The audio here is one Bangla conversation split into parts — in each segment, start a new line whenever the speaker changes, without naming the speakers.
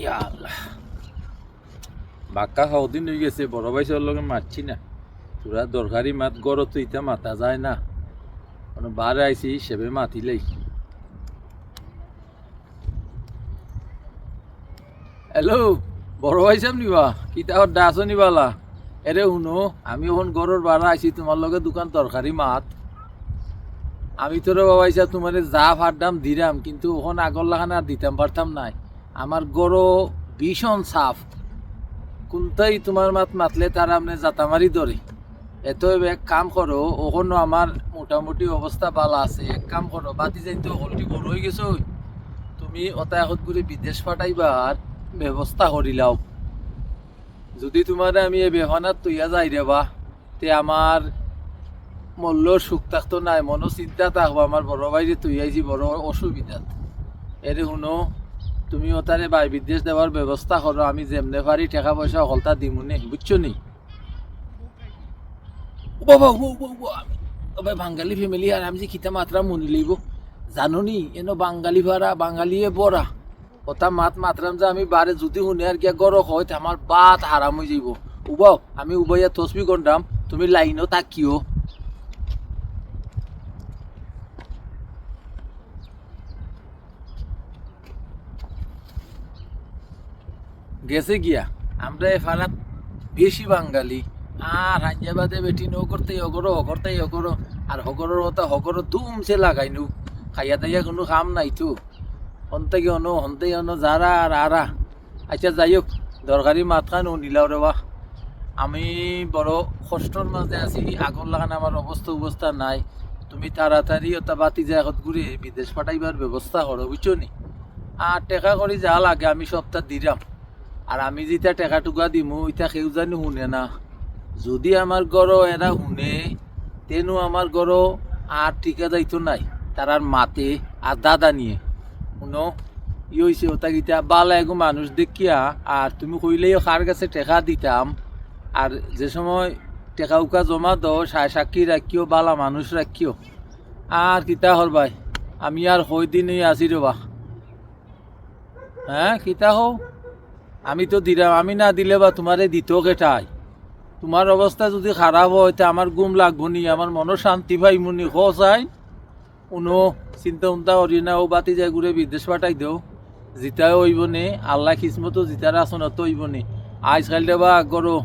ইয়া আল্লাহ, বাক্কা কদিন হয়ে গেছে, বড় ভাই সবার লগে মারছি না। তোরা দরকারি মাত গড় তো ইটা মাতা যায় না। মানে বার আইসি সেবে মাতিলেই। হ্যালো, বড় ভাই সাহেব নিবা কিতা ডাস নিবালা? এরে শুনো, আমি এখন গড়র বাড়া আইসি তোমার লগে দোকান তরকারি মাত। আমি তোরে বাবা ইসা তোমার যা ফাড্ডাম দিরাম, কিন্তু ওখানে আগর লাগানে আর দিতাম পারতাম নাই। আমার গড় ভীষণ সাফ, কোনটাই তোমার মাত মাতলে তার আপনি জাতামারি ধরে। এত এক কাম করো, ওখানে আমার মোটামুটি অবস্থা ভালো আছে। এক কাম করো, বাতি যাইতে হলটি বড় হয়ে গেছো, তুমি ওটা এখন করে বিদেশ পাঠাইবার ব্যবস্থা করিলাও। যদি তোমার আমি এই বেহনাত তুইয়া যাই রেবা, তে আমার মল্লর সুখ থাকতো নাই, মনো চিন্তা থাকবো আমার বড় ভাইরে তুই আইছি বড় অসুবিধাত। এরে শুনো, তুমি ওটারে বাই বিদেশ দেওয়ার ব্যবস্থা করো, আমি যেমনে পারি টাকা পয়সা হলতা দিমুনে, বুঝছো নি? ও বাবা, বাঙালি ফ্যামিলি আর আমি যে খিতা মাত্রা মনি লইব জানো নি? এনো বাঙালি ভাড়া বাঙালিয়ে বড়া ওটা মাত্রাম যে আমি বারে যদি শুনে আর গিয়া গরক হয় আমার বাত হারাম হয়ে যাইব। উবাও, আমি উবাইয়া তসবি গন্ডাম, তুমি লাইনও তাকিও। গেছে গিয়া আমরা এ ফারাত বেশি বাঙালি। আর হাঞ্জাবাদে বেটি নো করতে অগরো অকরতে অগরো, আর হগরর কথা হগরো দুমছে লাগাইনু, খাইয়া দাইয়া কোনো কাম নাই তো। হন্তে অনো যারা আর আরা। আচ্ছা যাই হোক, দরকারি মাতখান ও নিলাও রেবা। আমি বড় কষ্টর মাঝে আছি, আগর লাগান আমার অবস্থা নাই। তুমি তাড়াতাড়ি ওটা বাতি যায় ঘুরে বিদেশ পাঠাইবার ব্যবস্থা করো, বুঝছো নি? আর টেকা করি যা লাগে আমি সপ্তাহ দিলাম। আর আমি যেটা টেকা টুকা দিমু ইটা কেউ জানি শুনে না। যদি আমার গড় এরা শুনে, তেনু আমার গড় আর টিকা যাইতো নাই তারার মাতে আর দাদা নিয়ে। শুনো, ই হয়েছে ওটা গীতা বালা এগো মানুষ দেখিয়া, আর তুমি কইলেই কার কাছে টেকা দিতাম। আর যে সময় টেকা উকা জমা দাও সাক্ষী রাখিও, বালা মানুষ রাখিও। আর কিতা হল ভাই, আমি আর হই দিনই আছি রবা। হ্যাঁ কিতা হও, আমি তো দিলাম, আমি না দিলে বা তোমারে দিত কেটাই? তোমার অবস্থা যদি খারাপ হয় তা আমার গুম লাগবো নি, আমার মনও শান্তি পাইমু নি? হ চাই কোনো চিন্তা উন্তা করি না, ও বাতি যাই ঘুরে বিদেশ পাঠাই দেও, জিতাও হইব নে, আল্লাহ খিসমতো জিতার আসনত হইব নে। আজকাল দেবা গরো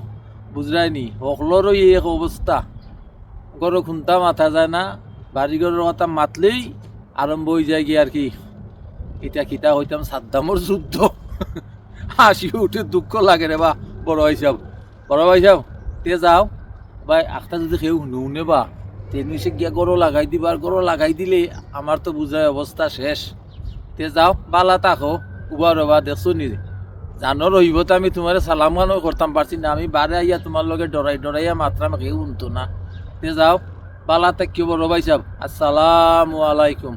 বুঝরাই নি, সকলেরও এক অবস্থা। গরো খুন্তা মাথা যায় না, বাড়িঘরের কথা মাতলেই আরম্ভ হয়ে যায় কি আর কি। এটা কিতা হইতাম সাদ্দামর যুদ্ধ। হাসি উঠে দুঃখ লাগে রে বা। বড় ভাই সাহেব তে যাও ভাই, আখটা যদি কেউ নুনে বা তেমনি সে গিয়া গরো লাগাই দিবা, আর গরো লাগাই দিলে আমার তো বুঝায় অবস্থা শেষ। তে যাও বালা তাকো, উবা রবা দেখছো নি? জানো রহিব তো আমি তোমার সালাম গানও করতাম পারছি না, আমি বারে আইয়া তোমার লগে ডরাইয়া মাত্রাম কেউ উনতো না। তে যাও বালা তাকিও বড় ভাই সাহেব, আসসালামু আলাইকুম।